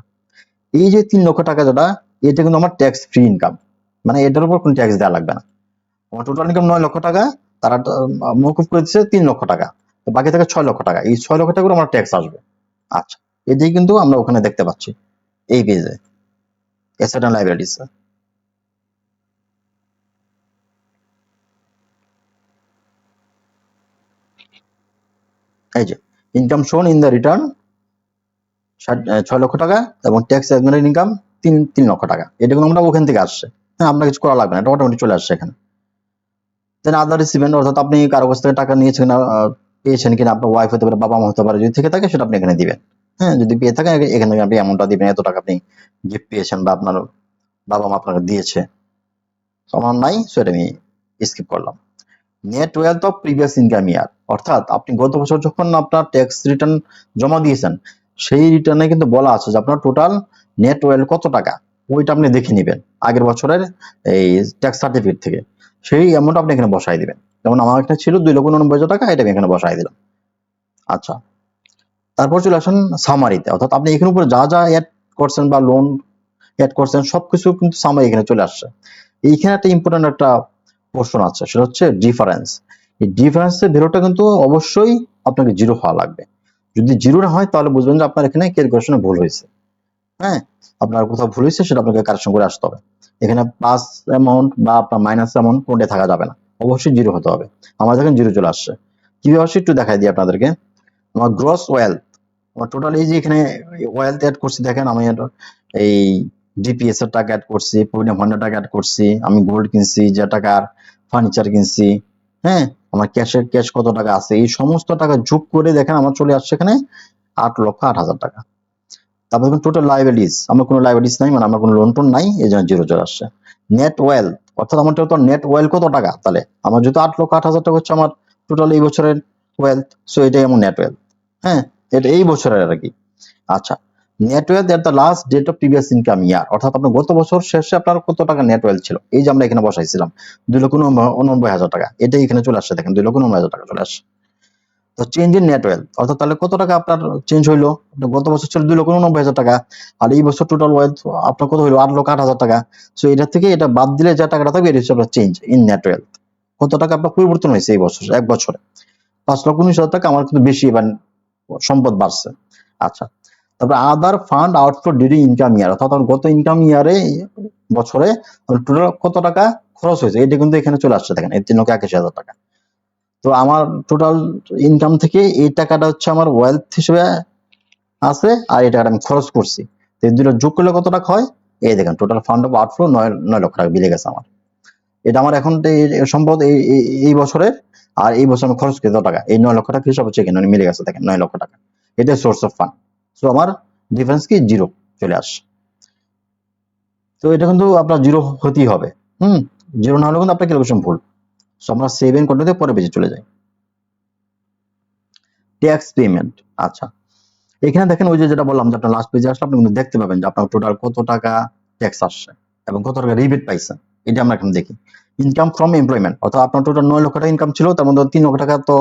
এই যে 3 লক্ষ টাকা যেটা, এটা কিন্তু আমার ট্যাক্স ফ্রি ইনকাম, মানে এটার উপর কোনো ট্যাক্স দেওয়া লাগবে না। আমার টোটাল ইনকাম 9 লক্ষ টাকা, তারা মকুব করে দিচ্ছে 3 লক্ষ টাকা, তো বাকি থাকে 6 লক্ষ টাকা, এই 6 লক্ষ টাকার আমার ট্যাক্স আসবে। আচ্ছা, এটাই কিন্তু আমরা ওখানে দেখতে পাচ্ছি এই পেজে অ্যাসেট এন্ড লায়াবিলিটিস। এই যে ইনকাম শোন ইন দ্য রিটার্ন 6 লক্ষ টাকা এবং ট্যাক্স এক্সপেন্সড ইনকাম তিন লক্ষ টাকা। এটা কিন্তু আমরা ওখান থেকে আসছে, হ্যাঁ, আপনার কিছু করা লাগবে না, এটা অটোমেটিক চলে আসছে এখানে। দেন আদার রিসিভেন্ট, অর্থাৎ আপনি কারো কাছ থেকে টাকা নিয়েছেন কিনা, পেয়েছেন কিনা, আপনার ওয়াইফ হতে পারে, বাবা মা হতে পারে, যদি থেকে থাকে সেটা আপনি এখানে দিবেন। হ্যাঁ, যদি পেয়ে থাকেন এখান থেকে আপনি অ্যামাউন্টটা দিবেন, এত টাকা আপনি গিফট পেয়েছেন বা আপনার বাবা মা আপনাকে দিয়েছে। আমার নাই, সেটা আমি স্কিপ করলাম। Net wealth of previous income year, অর্থাৎ আপনি গত বছর যখন আপনার ট্যাক্স রিটার্ন জমা দিয়েছেন, সেই রিটার্নে কিন্তু বলা আছে যে আপনার টোটাল নেট ওয়েলথ কত টাকা, ওইটা আপনি দেখে নেবেন আগের বছরের এই ট্যাক্স সার্টিফিকেট থেকে। সেই অ্যামাউন্ট আপনি এখানে বসাই দিবেন। যেমন আমার এখানে ছিল 2,99,000 টাকা, এটা আমি এখানে বসাই দিলাম। আচ্ছা, তারপর চলে আসেন সামারিতে, অর্থাৎ আপনি এখানে উপরে যা যা অ্যাড করছেন বা লোন অ্যাড করছেন সবকিছু কিন্তু সামারি এখানে চলে আসছে। এইখানে একটা ইম্পর্টেন্ট একটা পোর্শন আছে, সেটা হচ্ছে ডিফারেন্স। এই ডিফারেন্সের ভ্যালুটা কিন্তু অবশ্যই আপনাকে জিরো হওয়া লাগবে। যদি জিরো না হয় তাহলে বুঝবেন যে আপনার এখানে ক্যালকুলেশনে ভুল হয়েছে। হ্যাঁ, আপনার কোথাও ভুল হয়েছে, সেটা আপনাকে কারেকশন করে আসতে হবে। এখানে প্লাস অ্যামাউন্ট বা আপনার মাইনাস অ্যামাউন্ট কোনটা থাকা যাবে না, অবশ্যই জিরো হতে হবে। আমার দেখেন জিরো চলে আসছে। কিভাবে আসছে একটু দেখাই দিই আপনাদেরকে। আমার গ্রস ওয়েলথ, আমার টোটাল এই যে এখানে ওয়েলথ অ্যাড করছি, দেখেন আমি এই ডিপিএস এর টাকা অ্যাড করছি, প্রভিডেন্ট ফান্ডের টাকা অ্যাড করছি, আমি গোল্ড কিনছি, যে টাকার ফার্নিচার কিনছি, হ্যাঁ, আমার ক্যাশ কত টাকা আছে, এই সমস্ত টাকা যোগ করে দেখেন আমার চলে আসছে এখানে 8,08,000 টাকা। তারপর দেখুন টোটাল লাইবিলিটিস, আমার কোনো লাইবিলিটিস নাই, মানে আমার কোনো লোন টোন নাই, এই জন্য জিরো চলে আসছে। নেট ওয়েলথ, অর্থাৎ আমার টোটাল নেট ওয়েলথ কত টাকা, তাহলে আমার যেহেতু 8,08,000 টাকা হচ্ছে আমার টোটাল এই বছরের ওয়েলথ, সো এটাই আমার নেট ওয়েলথ। হ্যাঁ, এটা এই বছরের আর কি। আচ্ছা, net wealth at the last date of previous income year, অর্থাৎ আপনার গত বছর শেষে আপনার কত টাকা নেট ওয়েলথ ছিল, এই যে আমরা এখানে বসাইছিলাম 2,99,000 টাকা, এটাই এখানে চলে আসছে, দেখেন 2,99,000 টাকা চলে আসছে। তো চেঞ্জ ইন নেট ওয়েলথ, অর্থাৎ তাহলে কত টাকা আপনার চেঞ্জ হইলো, গত বছর ছিল 2,99,000 টাকা, আর এই বছর টোটাল ওয়েলথ আপনার কত হইলো 8,08,000 টাকা। সো এটা থেকে এটা বাদ দিলে যে টাকাটা থাকবে, এটা হচ্ছে আপনার চেঞ্জ ইন নেট ওয়েলথ। কত টাকা আপনার পরিবর্তন হয়েছে এই বছর, এক বছরে 5,19,000 টাকা আমার কিন্তু বেশি এবার সম্পদ বাড়ছে। আচ্ছা, তারপরে আদার fund outflow during income year, অর্থাৎ আমার গত ইনকাম ইয়ারে বছরে টোটাল কত টাকা খরচ হয়েছে, এটা কিন্তু এখানে চলে আসছে, দেখেন এই 3,81,000 টাকা। তো আমার টোটাল ইনকাম থেকে এই টাকাটা হচ্ছে আমার ওয়েলথ হিসেবে আছে, আর এই টাকাটা আমি খরচ করছি, তো এই দুটো যোগ করলে কত টাকা হয়, এই দেখেন টোটাল ফান্ড অফ আউটফ্লো 9 লক্ষ টাকা মিলে গেছে আমার। এটা আমার এখন সম্পদ এই বছরের, আর এই বছর আমি খরচ করি কত টাকা, এই 9 লক্ষ টাকা হিসাব হচ্ছে এখানে মিলে গেছে, দেখেন 9 লক্ষ টাকা, এটা সোর্স অফ ফান্ড। সো আমার ডিফারেন্স কি, জিরো চলে আসে। তো এটা কিন্তু আপনার জিরো হতেই হবে। জিরো না হলে কিন্তু আপনার ক্যালকুলেশন ভুল। সো আমরা সেভ এন্ড কন্টিনিউ পরে পেজে চলে যাই। ট্যাক্স পেমেন্ট, আচ্ছা, এখানে দেখেন ওই যে যেটা বললাম যে আপনার লাস্ট পেজে আসলে আপনি কিন্তু দেখতে পাবেন যে আপনার টোটাল কত টাকা ট্যাক্স আসছে এবং কত টাকা রিবেট পাইছেন, এটা আমরা এখন দেখি। ইনকাম ফ্রম এমপ্লয়মেন্ট, অর্থাৎ আপনার টোটাল 9 লক্ষ টাকা ইনকাম ছিল, তার মধ্যে 3 লক্ষ টাকা তো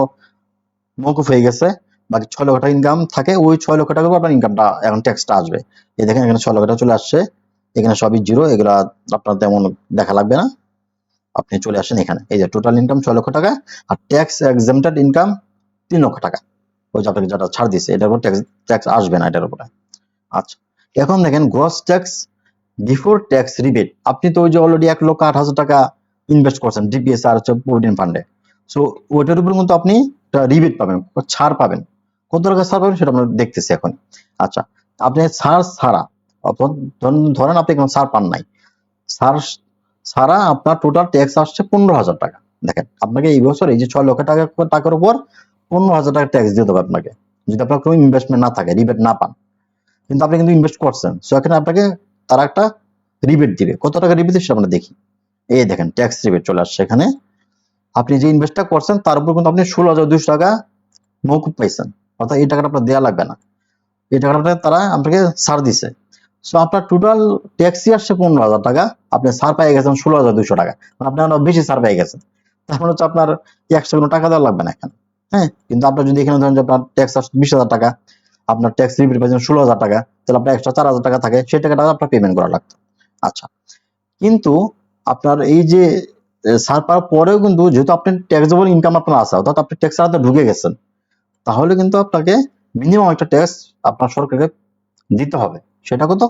মওকুফ হয়ে গেছে, বাকি 6 লক্ষ টাকা ইনকাম থাকে, ওই 6 লক্ষ টাকার উপর আপনার ইনকামটা এখন ট্যাক্সটা আসবে। এই দেখেন এখানে 6 লক্ষ টাকা চলে আসছে, এখানে সবই জিরো, এগুলা আপনার তেমন দেখা লাগবে না, আপনি চলে আসেন এখানে, এই যে টোটাল ইনকাম 6 লক্ষ টাকা, আর ট্যাক্স এক্সাম্পটেড ইনকাম 3 লক্ষ টাকা, ওই যে আপনাকে যেটা ছাড় দিছে এটার উপর ট্যাক্স আসবে না এটার উপরে। আচ্ছা, এখন দেখেন gross tax before tax rebate, আপনি তো ওই যে অলরেডি 1,08,000 টাকা ইনভেস্ট করছেন ডিপিএস আর হচ্ছে প্রভিডেন্ট ফান্ডে, সো ওইটার উপর কিন্তু আপনি একটা রিবেট পাবেন, ছাড় পাবেন, কত টাকা ছাড় পাবেন সেটা আমরা দেখতেছি এখন। আচ্ছা, আপনি ছাড় ছাড়া, অর্থাৎ ধরেন আপনি কোনো ছাড় পান নাই, ছাড় ছাড়া আপনার টোটাল ট্যাক্স আসছে 15,000 টাকা। দেখেন আপনাকে এই বছর এই যে 6 লক্ষ টাকার উপর 15,000 টাকা ট্যাক্স দিতে হবে আপনাকে, যদি আপনার কোনো ইনভেস্টমেন্ট না থাকে, রিবেট না পান, কিন্তু আপনি কিন্তু ইনভেস্ট করছেন, সো এখানে আপনাকে তারা একটা রিবেট দিবে, কত টাকা রিবেট দিবে সেটা আমরা দেখি। এই দেখেন ট্যাক্স রিবেট চলে আসছে এখানে, আপনি যে ইনভেস্টটা করছেন তার উপর কিন্তু আপনি 16,200 টাকা মওকুফ পাইছেন, অর্থাৎ এই টাকাটা আপনার দেওয়া লাগবে না, এই টাকাটা তারা আপনাকে ছাড় দিছে। সো আপনার টোটাল ট্যাক্সই আসছে 15,000 টাকা, আপনি ছাড় পেয়ে গেছেন 16,200 টাকা, মানে আপনি আরো বেশি ছাড় পেয়ে গেছেন, তারপরে হচ্ছে আপনার এক্সট্রা কোনো টাকা দেওয়া লাগবে না এখানে। হ্যাঁ, কিন্তু আপনার যদি এখানে ধরেন যে আপনার ট্যাক্স আসছে 20,000 টাকা, আপনার ট্যাক্স রিবেট পাইছেন 16,000 টাকা, তাহলে আপনার এক্সট্রা 4,000 টাকা থাকে, সেই টাকাটা আপনার পেমেন্ট করা লাগতো। আচ্ছা, কিন্তু আপনার এই যে ছাড় পাওয়ার পরেও কিন্তু যেহেতু আপনার ট্যাক্সেবল ইনকাম আপনার আছে, অর্থাৎ আপনি ট্যাক্স আওতায় ঢুকে গেছেন, তাহলে কিন্তু আপনাকে মিনিমাম একটা ট্যাক্স আপনার সরকারকে দিতে হবে। সেটা কত,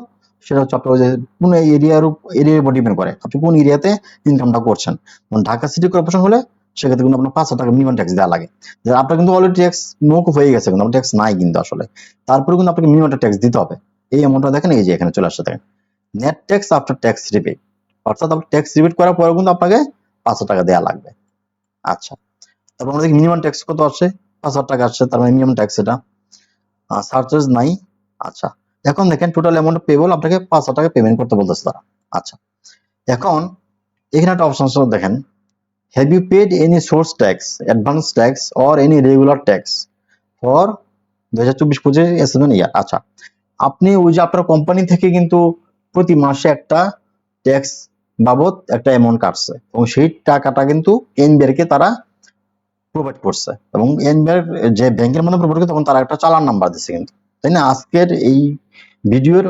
সেটা হচ্ছে আপনার ওই যে কোন এরিয়ার উপর ডিপেন্ড করে, আপনি কোন এরিয়াতে ইনকামটা করছেন। যেমন ঢাকা সিটি কর্পোরেশন হলে সেক্ষেত্রে কিন্তু আপনার 5,000 টাকা মিনিমাম ট্যাক্স দেওয়া লাগে, যে আপনার কিন্তু অলরেডি ট্যাক্স মওকুফ হয়ে গেছে, কিন্তু ট্যাক্স নাই কিন্তু আসলে, তারপরে কিন্তু আপনাকে মিনিমাম ট্যাক্স দিতে হবে। এই অ্যামাউন্টটা দেখেন এই যে এখানে চলে আসছে, দেখেন net tax after tax rebate, অর্থাৎ আপনি ট্যাক্স রিবেট করার পরেও কিন্তু আপনাকে 500 টাকা দেওয়া লাগবে। আচ্ছা, তারপর আমাদের মিনিমাম ট্যাক্স কত আসছে? 5,000 টাকা আসছে, তার মানে মিনিমাম ট্যাক্স এটা। সারচার্জ নাই। আচ্ছা, এখন দেখেন টোটাল অ্যামাউন্ট পেবল, আপনাকে 5,000 টাকা পেমেন্ট করতে বলতেছে তারা। আচ্ছা, এখন এখানে একটা অপশন আছে দেখেন, have you paid any source tax, advance tax or any regular tax for 2024-25 assessment year. আচ্ছা, আপনি ওই যে আপনার কোম্পানি থেকে কিন্তু প্রতি মাসে একটা ট্যাক্স বাবদ একটা অ্যামাউন্ট কাটছে এবং সেই টাকাটা কিন্তু এনবিআর কে তারা প্রোভাইড করছে এবং এনবিআর যে ব্যাংকের মধ্যে প্রোভাইড করছে তখন তারা একটা চালান নাম্বার দিচ্ছে কিন্তু, তাই না? আজকের এই ভিডিওর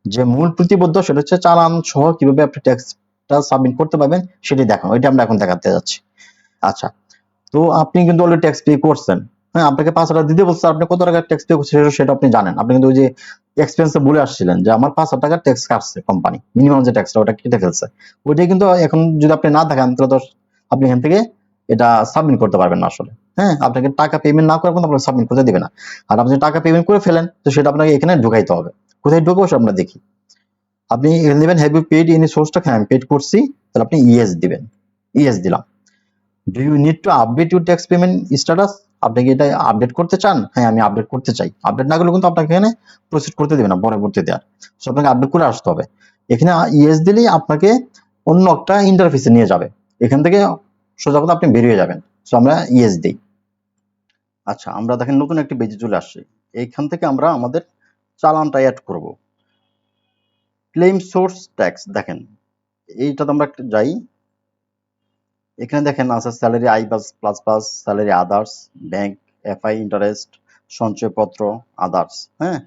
যে মূল প্রতিবদ্ধ সেটা হচ্ছে চালান সহ কিভাবে আপনি ট্যাক্সটা সাবমিট করতে পারবেন সেটি দেখানো, এটা আমরা এখন দেখাতে যাচ্ছি। আচ্ছা, তো আপনি কিন্তু অলরেডি ট্যাক্স পে করছেন, হ্যাঁ, আপনাকে 5,000 টাকা দিতে বলছে, আপনি কত টাকা ট্যাক্স পে করছেন সেটা আপনি জানেন। আপনি কিন্তু ওই যে এক্সপেন্সে বলে আসছিলেন যে আমার 5,000 টাকা ট্যাক্স কাটছে কোম্পানি, মিনিমাম যে ট্যাক্সটা ওটা কেটে ফেলছে। ওইটাই কিন্তু এখন যদি আপনি না দেখান তাহলে তো আপনি এখান থেকে এটা সাবমিট করতে পারবেন না আসলে। হ্যাঁ, আপনাকে টাকা পেমেন্ট না করার পর্যন্ত আপনাকে সাবমিট করতে দিবে না। আর আপনি যদি টাকা পেমেন্ট করে ফেলেন তো সেটা আপনাকে এখানে ঢুকাইতে হবে। কোথায় ঢুকবো সেটা আমরা দেখি। আপনি এখানে দিবেন have you paid any source tax, হ্যাঁ আমি পেড করছি, তাহলে আপনি ইয়েস দিবেন। ইয়েস দিলাম। Do you need to update your tax payment status, আপনি কি এটা আপডেট করতে চান? হ্যাঁ আমি আপডেট করতে চাই। আপডেট না করলে কিন্তু আপনাকে এখানে প্রসিড করতে দেবে না পরবর্তীতে আর, সো আপনাকে আপডেট করে আসতে হবে। এখানে ইয়েস দিলেই আপনাকে অন্য একটা ইন্টারফেসে নিয়ে যাবে, এখান থেকে সোজা কথা আপনি বেরিয়ে যাবেন। সো আমরা ইয়েস দিই। আচ্ছা, আমরা দেখেন নতুন একটি পেজে চলে আসছি। এইখান থেকে আমরা আমাদের চালানটা অ্যাড করব। ক্লেম সোর্স ট্যাক্স, দেখেন এইটাতে আমরা একটু যাই। এখানে দেখেন আছে salary I plus plus plus, salary others, bank, FI interest, সঞ্চয়পত্র, আদার্স। হ্যাঁ,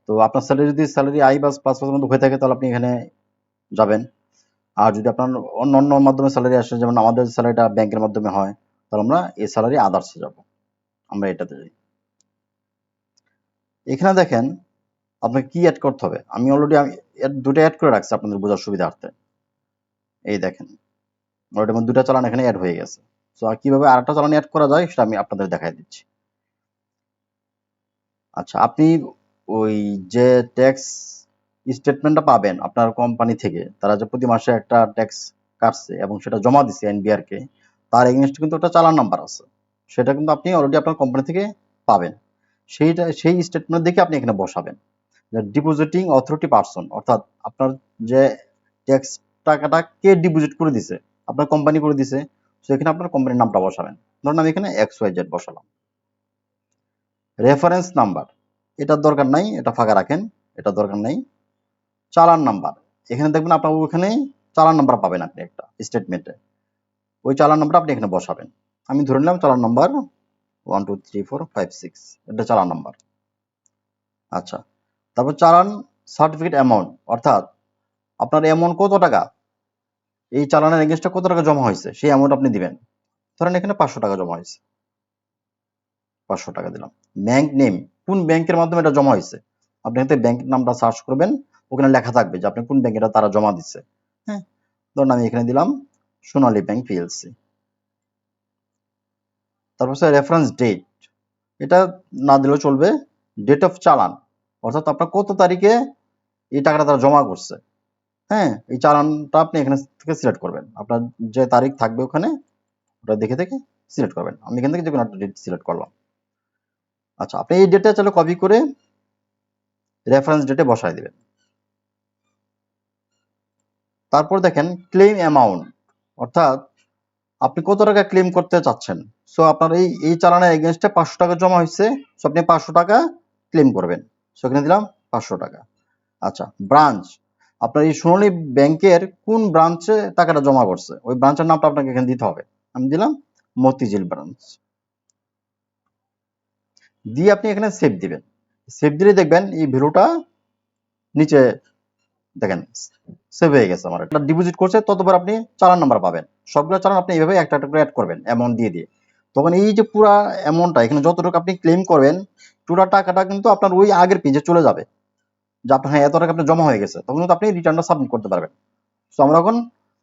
তো আপনার স্যালারি যদি salary I plus plus plus মধ্যে হয়ে থাকে তাহলে আপনি এখানে যাবেন। আর যদি আপনার অন্য অন্য মাধ্যমে স্যালারি আসে, যেমন আমাদের স্যালারিটা ব্যাংকের মাধ্যমে হয়, তাহলে আমরা এই স্যালারি আদার্সে যাব। আমরা এটাতে যাই। এখানে দেখেন আপনাকে কি অ্যাড করতে হবে। আমি অলরেডি দুটো অ্যাড করে রাখছি আপনাদের বোঝার সুবিধার্থে। এই দেখেন অলরেডি আমার দুটা চালান এখানে অ্যাড হয়ে গেছে। তো আর কিভাবে আরেকটা চালান অ্যাড করা যায় সেটা আমি আপনাদের দেখাই দিচ্ছি। আচ্ছা, আপনি ওই যে ট্যাক্স স্টেটমেন্টটা পাবেন আপনার কোম্পানি থেকে, তারা যে প্রতি মাসে একটা ট্যাক্স কাটছে এবং সেটা জমা দিচ্ছে এনবিআর কে, তার এগেইনস্টে কিন্তু একটা চালান নাম্বার আছে, সেটা কিন্তু আপনি অলরেডি আপনার কোম্পানি থেকে পাবেন। সেই স্টেটমেন্ট দেখে আপনি এখানে বসাবেন ডিপোজিটিং অথরিটি পারসন, অর্থাৎ আপনার যে ট্যাক্স টাকাটা কে ডিপোজিট করে দিছে, আপনার কোম্পানি করে দিছে, সেখানে আপনার কোম্পানির নামটা বসাবেন। ধরুন আমি এখানে XYZ বসালাম। রেফারেন্স নাম্বার, এটার দরকার নাই, এটা ফাঁকা রাখেন, এটা দরকার নাই। চালান নাম্বার, এখানে দেখবেন আপনার ওখানে চালান নাম্বার পাবেন আপনি একটা স্টেটমেন্টে, ওই চালান নাম্বার আপনি এখানে বসাবেন। আমি ধরে নিলাম চালান নাম্বার 1 2 3 4 5 6, এটা চালান নাম্বার। আচ্ছা, তারপর চালান সার্টিফিকেট অ্যামাউন্ট, অর্থাৎ আপনার অ্যামাউন্ট কত টাকা, এই চালানের এগেইনস্টে কত টাকা জমা হয়েছে সেই অ্যামাউন্ট আপনি দিবেন। ধরেন এখানে 500 টাকা জমা হয়েছে, 500 টাকা দিলাম। ব্যাংক নেম, কোন ব্যাংকের মাধ্যমে এটা জমা হয়েছে, আপনি এখানে ব্যাংকের নামটা সার্চ করবেন, ওখানে লেখা থাকবে যে আপনি কোন ব্যাংকে এটা তারা জমা দিচ্ছে। হ্যাঁ, ধরুন আমি এখানে দিলাম সোনালী ব্যাংক পিএলসি। তারপর হচ্ছে রেফারেন্স ডেট, এটা না দিলেও চলবে। ডেট অফ চালান, অর্থাৎ আপনার কত তারিখে এই টাকাটা তারা জমা করছে। হ্যাঁ, এই চালানটা আপনি এখানে থেকে সিলেক্ট করবেন, আপনার যে তারিখ থাকবে ওখানে ওটা দেখে থেকে সিলেক্ট করবেন। আমি এখান থেকে যে কোনো একটা ডেট সিলেক্ট করলাম। আচ্ছা, আপনি এই ডেটটা চাইলে কপি করে রেফারেন্স ডেটে বসায় দিবেন। তারপর দেখেন ক্লেম অ্যামাউন্ট, অর্থাৎ আপনি কত টাকা ক্লেম করতে চাচ্ছেন। সো আপনার এই চালানের এগেইনস্টে 500 টাকা জমা হয়েছে, সো আপনি 500 টাকা ক্লেম করবেন। সো এখানে দিলাম 500 টাকা। আচ্ছা, ব্রাঞ্চ, আপনার এই সোনালী ব্যাংকের কোন ব্রাঞ্চে টাকাটা জমা করছে ওই ব্রাঞ্চের নামটা আপনাকে এখানে দিতে হবে। আমি দিলাম মতিঝিল ব্রাঞ্চ, দিয়ে আপনি এখানে সেভ দিবেন। সেভ দিলে দেখবেন এই ভ্যালুটা নিচে দেখেন সেভ হয়ে গেছে। আমার একটা ডিপোজিট করছে ততবার আপনি চালান নাম্বার পাবেন। সবগুলো চালান আপনি এইভাবে একটা একটা করে অ্যাড করবেন অ্যামাউন্ট দিয়ে দিয়ে। তখন এই যে পুরা অ্যামাউন্টটা এখানে যতটুকু আপনি ক্লেম করবেন পুরো টাকাটা কিন্তু আপনার ওই আগের পেজে চলে যাবে, যে আপনার হ্যাঁ এত টাকা আপনার জমা হয়ে গেছে, তখন কিন্তু আপনি রিটার্নটা সাবমিট করতে পারবেন। তো আমরা এখন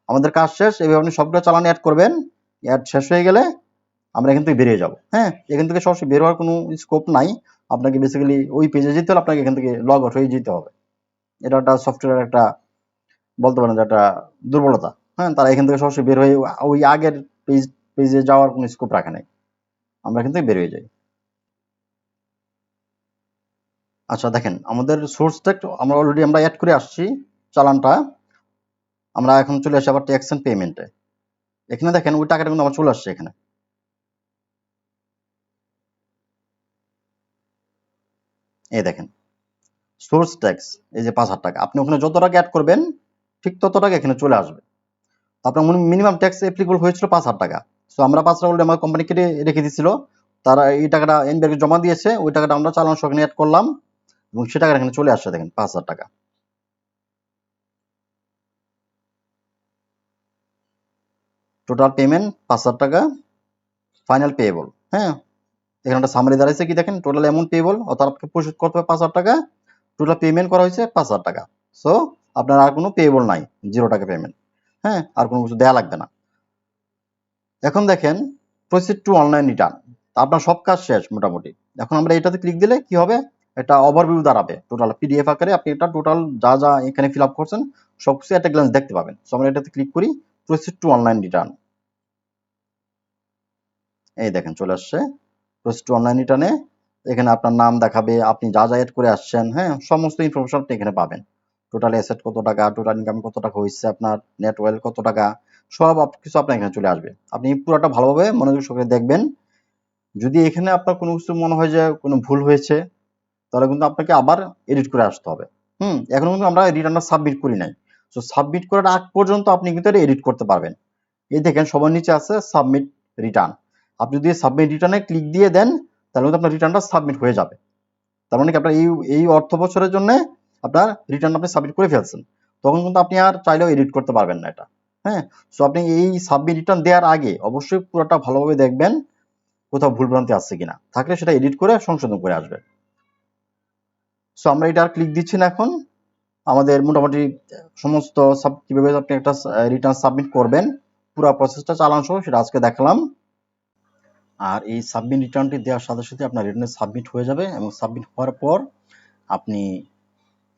আমাদের কাজ শেষ, এইভাবে আপনি সবগুলো চালান অ্যাড করবেন। অ্যাড শেষ হয়ে গেলে আমরা এখান থেকে বেরিয়ে যাব। হ্যাঁ, এখান থেকে সরাসরি বের হওয়ার কোনো স্কোপ নাই, আপনাকে বেসিক্যালি ওই পেজে যেতে হলে আপনাকে এখান থেকে লগ আউট হয়ে যেতে হবে। এটা একটা সফটওয়্যারের একটা বলতে পারেন যে একটা দুর্বলতা। হ্যাঁ, তারা এখান থেকে সরাসরি বের হয়ে ওই আগের পেজে যাওয়ার কোনো স্কোপ রাখে নাই, আমরা এখান থেকে বের হয়ে যাই। আচ্ছা দেখেন, আমাদের সোর্সটা আমরা অলরেডি আমরা অ্যাড করে আসছি চালানটা। আমরা এখন চলে আসি আবার ট্যাক্স এন্ড পেমেন্টে। এখানে দেখেন ওই টাকাটা কিন্তু আমার চলে আসছে এখানে। এই দেখেন সোর্স ট্যাক্স, এই যে 5,000 টাকা, আপনি ওখানে যত টাকা অ্যাড করবেন ঠিক তত টাকা এখানে চলে আসবে। আপনার মিনিমাম ট্যাক্স অ্যাপ্লিকেবল হয়েছিল 5,000 টাকা। সো আমরা 5,000 অলরেডি আমার কোম্পানি কেটে রেখে দিয়েছিল, তারা এই টাকাটা এনবিআরকে জমা দিয়েছে, ওই টাকাটা আমরা চালান সহ এখানে অ্যাড করলাম এবং সে টাকাটা এখানে চলে আসছে দেখেন 5,000 টাকা। টোটাল পেমেন্ট 5,000 টাকা, ফাইনাল পেয়েবল। হ্যাঁ, এখানে একটা সামারি দাঁড়াইছে কি দেখেন, টোটাল অ্যামাউন্ট পেয়েবল অর্থাৎ আপনাকে পরিশোধ করতে হবে 5,000 টাকা, টোটাল পেমেন্ট করা হয়েছে 5,000 টাকা। সো আপনার আর কোনো পেয়েবল নাই, 0 টাকা পেমেন্ট। হ্যাঁ, আর কোনো কিছু দেয়া লাগবে না। এখন দেখেন প্রসিড টু অনলাইন রিটার্ন, আপনার সব কাজ শেষ মোটামুটি। এখন আমরা এটাতে ক্লিক দিলে কি হবে, একটা ওভারভিউ দাঁড়াবে টোটাল পিডিএফ আকারে, আপনি এটা টোটাল যা যা এখানে ফিল আপ করছেন সব কিছু একটা গ্লান্স দেখতে পাবেন। সো আমরা এটাতে ক্লিক করি, প্রসিড টু অনলাইন রিটার্ন। এই দেখেন চলে আসছে প্রসিড টু অনলাইন রিটার্নে। এখানে আপনার নাম দেখাবে, আপনি যা যা এড করে আসছেন, হ্যাঁ সমস্ত ইনফরমেশন আপনি এখানে পাবেন। টোটাল অ্যাসেট কত টাকা, টোটাল ইনকাম কত টাকা হয়েছে, আপনার নেট ওয়েলথ কত টাকা, সব কিছু আপনার এখানে চলে আসবে। আপনি পুরোটা ভালোভাবে মনোযোগ সহকারে দেখবেন। যদি এখানে আপনার কোনো কিছু মনে হয় যে কোনো ভুল হয়েছে, তাহলে কিন্তু আপনাকে আবার এডিট করে আসতে হবে। এখনো কিন্তু আমরা রিটার্নটা সাবমিট করি নাই। সো সাবমিট করার আগ পর্যন্ত আপনি কিন্তু এটা এডিট করতে পারবেন। এই দেখেন সবার নিচে আছে সাবমিট রিটার্ন, আপনি যদি সাবমিট রিটার্নে ক্লিক দিয়ে দেন তাহলে কিন্তু আপনার রিটার্নটা সাবমিট হয়ে যাবে। তার মানে কি আপনার এই অর্থ বছরের জন্য আপনার রিটার্ন আপনি সাবমিট করে ফেলছেন, তখন কিন্তু আপনি আর চাইলেও এডিট করতে পারবেন না এটা। হ্যাঁ, সো আপনি এই সাবমিট রিটার্ন দেওয়ার আগে অবশ্যই পুরোটা ভালোভাবে দেখবেন কোথাও ভুলভ্রান্তি আসছে কিনা, থাকলে সেটা এডিট করে সংশোধন করে আসবে। সো আমরা এটা আর ক্লিক দিচ্ছি না এখন। আমাদের মোটামুটি সমস্ত কিভাবে আপনি একটা রিটার্ন সাবমিট করবেন পুরো প্রসেসটা চালান সহ সেটা আজকে দেখালাম। আর এই সাবমিট রিটার্নটি দেওয়ার সাথে সাথে আপনার রিটার্ন সাবমিট হয়ে যাবে এবং সাবমিট হওয়ার পর আপনি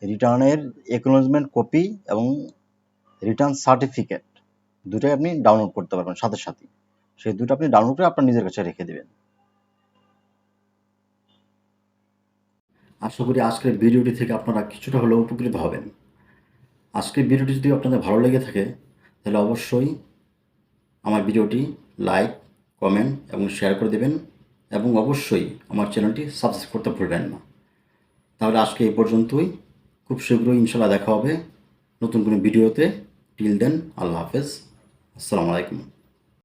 রিটার্নের অ্যাকনোলেজমেন্ট কপি এবং রিটার্ন সার্টিফিকেট দুটোই আপনি ডাউনলোড করতে পারবেন সাথে সাথে। সেই দুটো আপনি ডাউনলোড করে আপনার নিজের কাছে রেখে দেবেন। আশা করি আজকের ভিডিওটি থেকে আপনারা কিছুটা হলেও উপকৃত হবেন। আজকের ভিডিওটি যদি আপনাদের ভালো লেগে থাকে তাহলে অবশ্যই আমার ভিডিওটি লাইক, কমেন্ট এবং শেয়ার করে দেবেন এবং অবশ্যই আমার চ্যানেলটি সাবস্ক্রাইব করতে ভুলবেন না। তাহলে আজকে এই পর্যন্তই, খুব শীঘ্রই ইনশাল্লাহ দেখা হবে নতুন কোনো ভিডিওতে। টিল দেন, আল্লাহ হাফেজ, আসসালামু আলাইকুম।